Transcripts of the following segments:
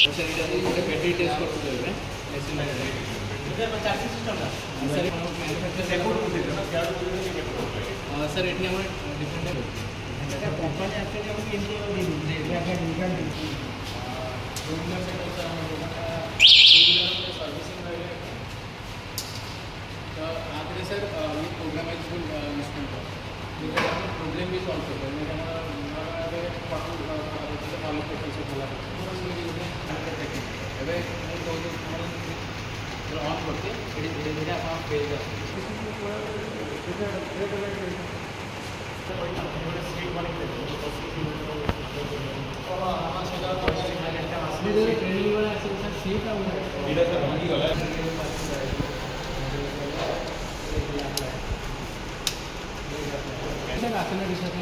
sir ये गोटे battery test करते हैं machine charging system sir sir ये डिफरेंट कंपनी सर्विसिंग तो आगे सर ये प्रोग्रामाइजेबल इंस्ट्रूमेंट प्रॉब्लम भी सॉल्व करते हैं ऑन करके धीरे धीरे आप फेज ट्रेनिंग वाला सीट आसन रिसर्च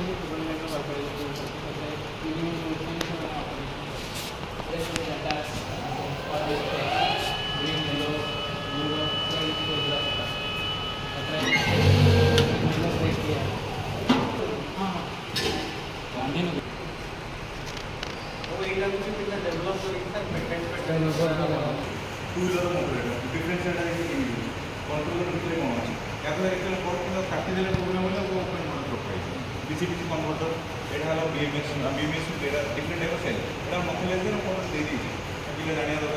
डीसी कन्वर्टर एटा हला BMS BMS data different type cell एटा मतलब पिला जानिया